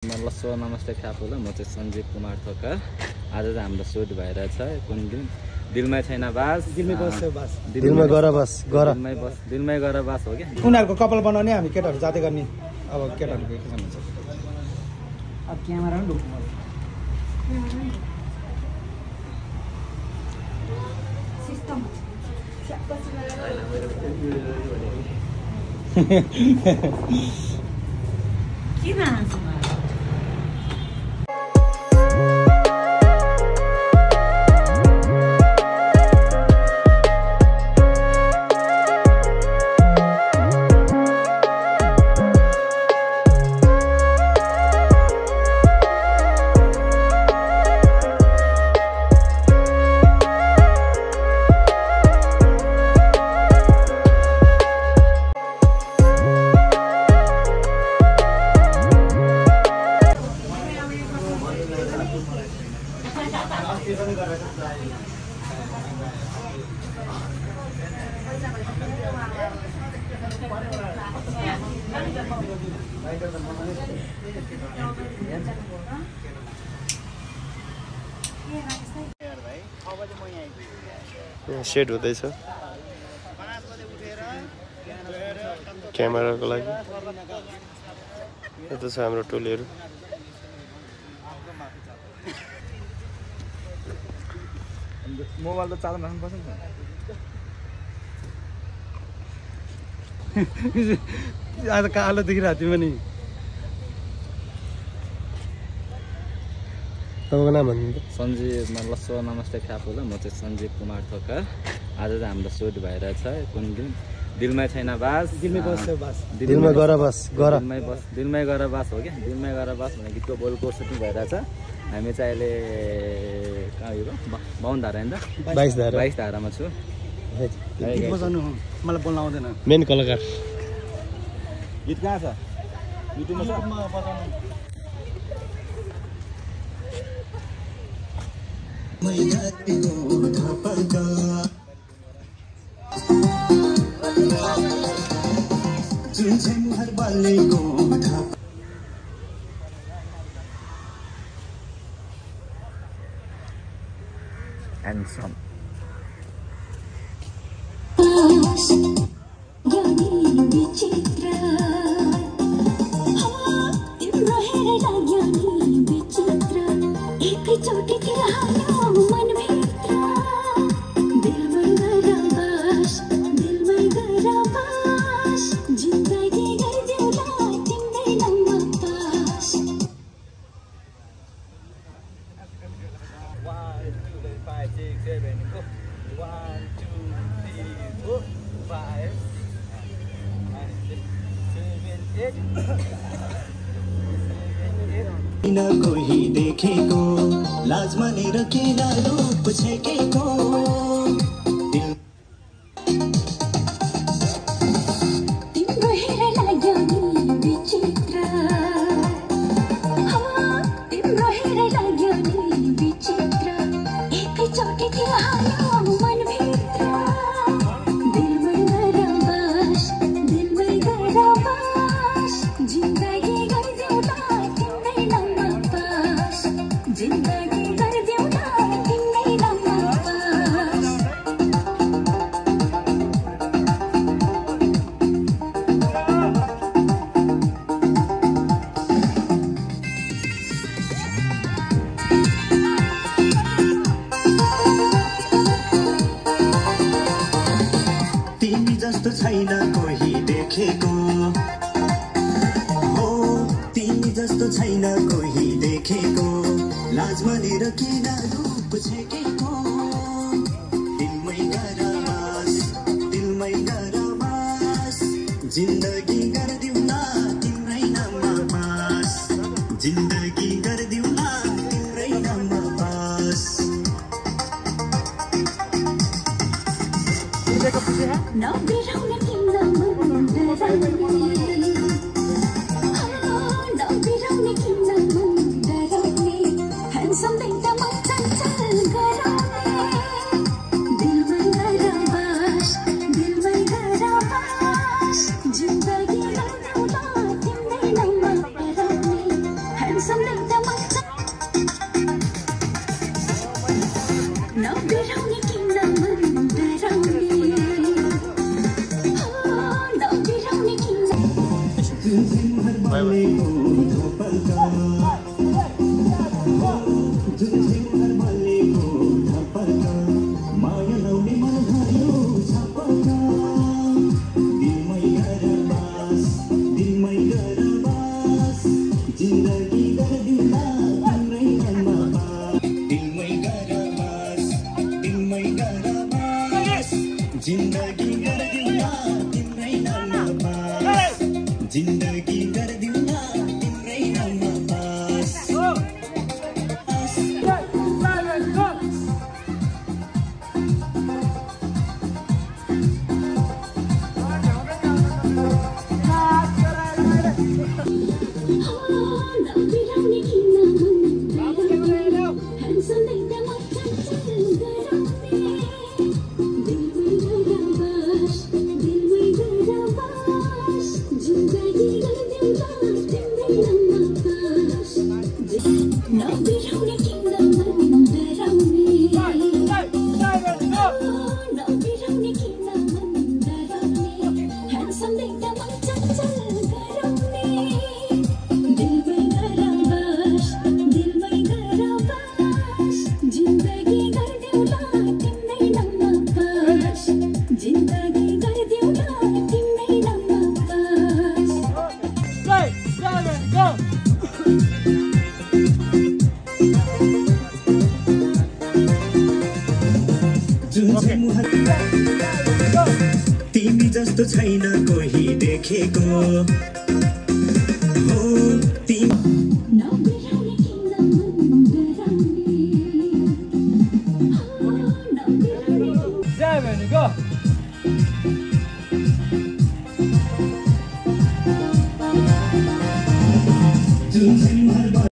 लस्सो नमस्ते ख्यापुला म चाहिँ सञ्जीव कुमार थोकर। आज चाहिँ हाम्रो सुट भइरहेछ कुन दिन दिलमै छैन बास दिलमै बस्यो बास दिलमै गर बस गर दिलमै गर बास हो क्या। उनीहरुको कपाल बनाउने हामी केटाहरु जाते गर्ने। अब केटाहरुको के भन्छ अब क्यामेरा पनि ढुक्नु सिस्टम किन सेट हुँदैछ क्यामेराको लागि। यता छ हाम्रो टोलीहरू। मोबाइल त चालु राख्नुपर्छ नि आज कालो देखिरहेको थियो पनि। तपाईँको नाम भन्नु सञ्जीव लस्सो नमस्ते ख्यापुला म चाहिँ सञ्जीव कुमार थोकर। आज चाहिँ हाम्रो सुट भइरहेछ कुन दिन दिलमै छैन बास दिलमै बस्यो बास दिलमै गर बस गर दिलमै गर बास हो क्या। दिलमै गर बास भन्ने गीतको बोलको सुटिङ भइरहेछ। हामी चाहिँ अहिले कहाँ यो 52 धारा होइन 22 धारामा छु। गीत बजाउनु मलाई बोल्न आउँदैन। मेन कलाकार गीत कहाँ छ? युट्युबमा छ बजाउनु। and some कोही देखेको लाज मानेर किन रूप छेकेको तिम्रो हेर लाग्यो नि विचित्र तिम्रो हेर लाग्यो नि विचित्र एकैचोटि तिमी हाल्यो मनभित्र दिलमै गर बस दिलमै गर बस जिन्दगी गरिदेऊ जिन्दगी गरिदेऊ न तिम्रै नाममा पास। तिमी जस्तो छैन कोही देखेको हो तिमी जस्तो छैन कोही देखेको लाज मानेर किन रूप छेकेको दिलमै गर बास जिन्दगी गरिदेऊ न तिम्रै नाममा पास जिन्दगी गरिदेऊ न तिम्रै नाममा पास। नबिराउन तिम्रो मन डराउने नबिराउन तिम्रो मन डराउने ह्यान्डसम देख्दा मन चञ्चल गराउने दिलमै गर बस जिन्दगी गरिदेऊ न तिम्रै नाममा पराउने handsome देख्दा मज्जा नबिराउने किन मन डराउने नबिराउने किन जिंदगी कर दिउला तिम्रै नाममा बास नबिराउने किन मन डराउने handsome देख्दा मज्जा गराउने दिलमै गरा बास दिलमै गरा बास जिन्दगी गर्दिउँला तिम्रै नाममा बास नबिराउने किन मन डराउने नबिराउने किन मन डराउने handsome देख्दा मज्जा गराउने दिलमै गरा बास दिलमै गरा बास जिन्दगी गर्दिउँला तिम्रै नाममा बास जिन्दगी गर्दिउँला तिम्रै नाममा बास तिमी जस्तो छैन कोही देखेको हो तिमी नबिराउने किन मन डराउने जुन